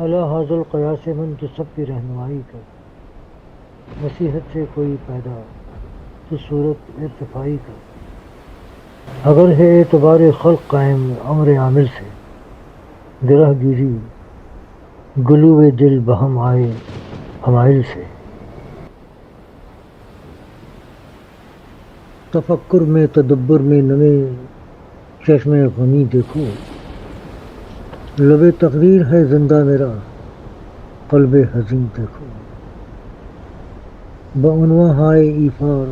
اعلیٰ حاضل قیاس من تو سب کی رہنمائی کر، نصیحت سے کوئی پیدا تو صورت ارتفاعی کر۔ اگر ہے اعتبار خلق قائم امر عامل سے، گرہ گیری گلو دل بہم آئے حمائل سے۔ تفکر میں تدبر میں نمے چشم غمی دیکھو، لب تقریر ہے زندہ میرا قلب حزین دیکھو۔ بعنواں ہائے ایثار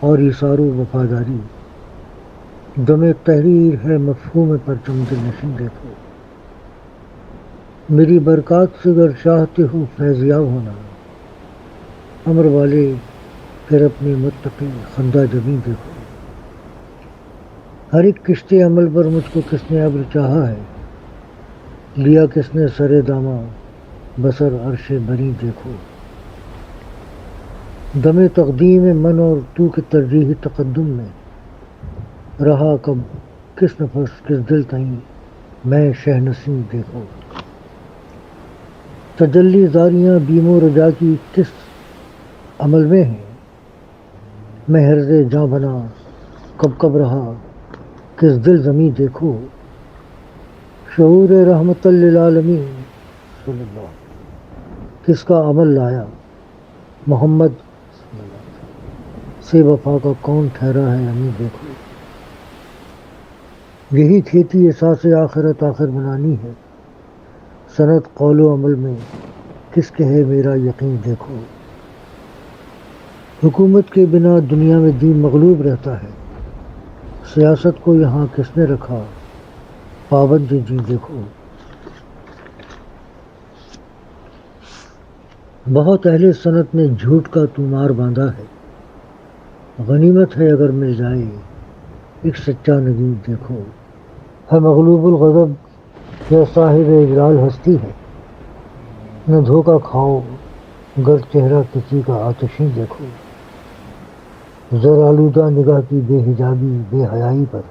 اور ایثار و وفاداری، دم تحریر ہے مفہوم پرچم دل نشین دیکھو۔ میری برکات سے گر چاہتے ہو فیض یاب ہونا، امر والے پھر اپنے متقی خندہ جبیں دیکھو۔ ہر ایک کشتے عمل پر مجھ کو کس نے ابر چاہا ہے، لیا کس نے سر داماں بسر عرش بری دیکھو۔ دم تقدیم من اور تو کے ترجیحی تقدم میں، رہا کب کس نفس کس دل تئیں میں شہ نسیم دیکھو۔ تجلی زاریاں بیم و رجا کی کس عمل میں ہیں، میں حرز جاں بنا کب کب رہا کس دل زمیں دیکھو۔ شعور رحمت للعالمین صلی اللہ کس کا عمل لایا، محمد سے وفا کا کون ٹھہرا ہے امین دیکھو۔ یہی کھیتی احساس آخرت آخر بنانی ہے، صنعت قول و عمل میں کس کے ہے میرا یقین دیکھو۔ حکومت کے بنا دنیا میں دین مغلوب رہتا ہے، سیاست کو یہاں کس نے رکھا پابند جی دیکھو۔ بہت اہل صنعت نے جھوٹ کا طومار باندھا ہے، غنیمت ہے اگر مل جائے ایک سچا نگین دیکھو۔ ہے مغلوب الغضب یا صاحب اجلال ہستی ہے، نہ دھوکہ کھاؤ گر چہرہ کسی کا آتشیں دیکھو۔ زر آلودہ نگاہ کی بے حجابی بے حیائی پر،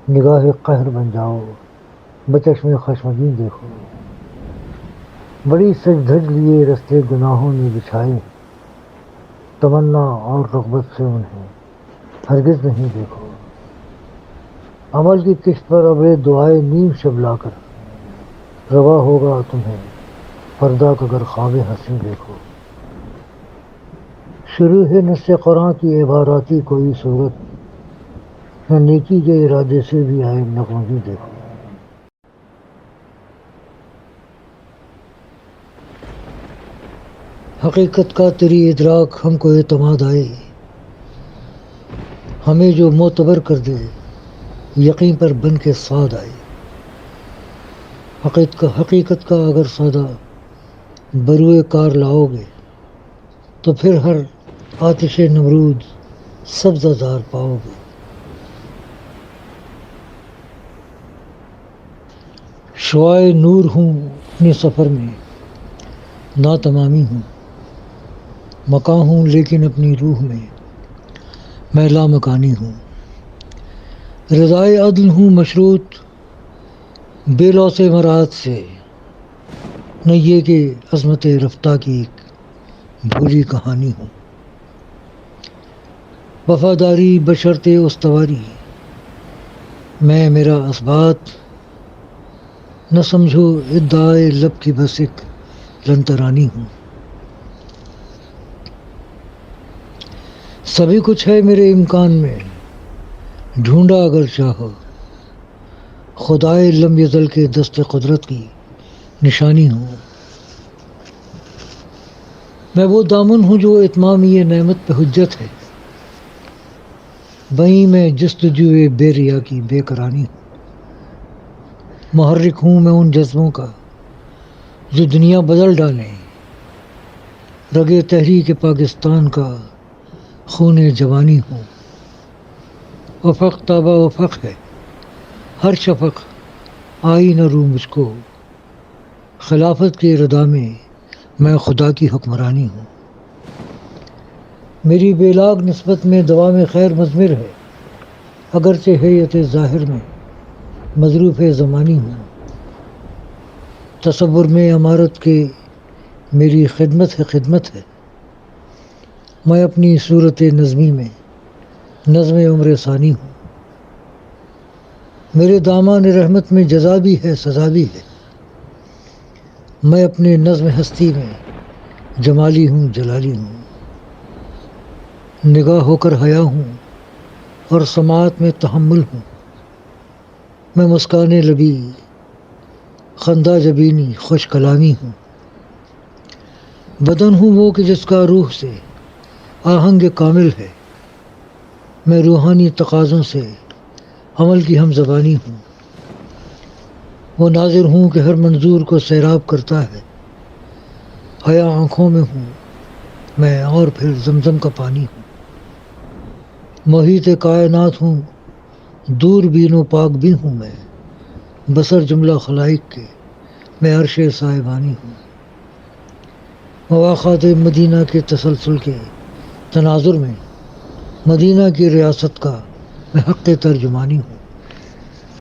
نگاہ قہر بن جاؤ بچشم خشمگین دیکھو۔ بڑی سج دھج لیے رستے گناہوں نے بچھائے ہیں، تمنا اور رغبت سے انہیں ہرگز نہیں دیکھو۔ عمل کی کشت پر ابر دعائے نیم شب لا کر، روا ہوگا تمہیں فردا اگر خواب حسین دیکھو۔ شروع ہے نص قرآن کی عباراتی کوئی صورت، نہ نیکی کے ارادے سے بھی آئے نغمگی دیکھو۔ حقیقت کا تیری ادراک ہم کو اعتماد آئے، ہمیں جو معتبر کر دے یقین پر بن کے سعاد آئے۔ حقیقت کا اگر سودا بروئے کار لاؤ گے، تو پھر ہر آتش نمرود سبزہ زار پاؤ گے۔ شعاع نور ہوں اپنے سفر میں ناتمامی ہوں، مکاں ہوں لیکن اپنی روح میں لامکانی ہوں۔ رضائے عدل ہوں مشروط بے لوث مراد سے، نہ یہ کہ عظمت رفتہ کی ایک بھولی کہانی ہوں۔ وفاداری بشرط استواری میں میرا اثبات، نہ سمجھو ادعائے لب کی بس ایک لنترانی ہوں۔ سبھی کچھ ہے میرے امکان میں، ڈھونڈا اگر چاہو، خدائے لم یزل کے دست قدرت کی نشانی ہوں۔ میں وہ دامن ہوں جو اتمامی نعمت پہ حجت ہے، وہیں میں جستجوئے بے ریا کی بے قرانی ہوں۔ محرک ہوں میں ان جذبوں کا جو دنیا بدل ڈالیں، رگے تحریک پاکستان کا خون جوانی ہوں۔ افق تابہ افق ہے ہر شفق، آئی نہ رو مجھ کو خلافت کے ردا میں خدا کی حکمرانی ہوں۔ میری بے لاگ نسبت میں دوام خیر مضمر ہے، اگرچہ حیت ظاہر میں مظروف زمانی ہوں۔ تصور میں عمارت کے میری خدمت ہے. میں اپنی صورت نظمی میں نظم عمر ثانی ہوں. میرے دامان رحمت میں جزا بھی ہے سزا بھی ہے. میں اپنے نظم ہستی میں جمالی ہوں جلالی ہوں. نگاہ ہو کر حیا ہوں اور سماعت میں تحمل ہوں. میں مسکان لبی خندہ جبینی خوش کلامی ہوں. بدن ہوں وہ کہ جس کا روح سے آہنگ کامل ہے. میں روحانی تقاضوں سے عمل کی ہم زبانی ہوں. وہ ناظر ہوں کہ ہر منظور کو سیراب کرتا ہے. حیا آنکھوں میں ہوں میں اور پھر زمزم کا پانی ہوں. محیط کائنات ہوں دور بین و پاک بھی ہوں میں. بسر جملہ خلائق کے میں عرش صاحبانی ہوں. مواخات مدینہ کے تسلسل کے تناظر میں مدینہ کی ریاست کا میں حق ترجمانی ہوں.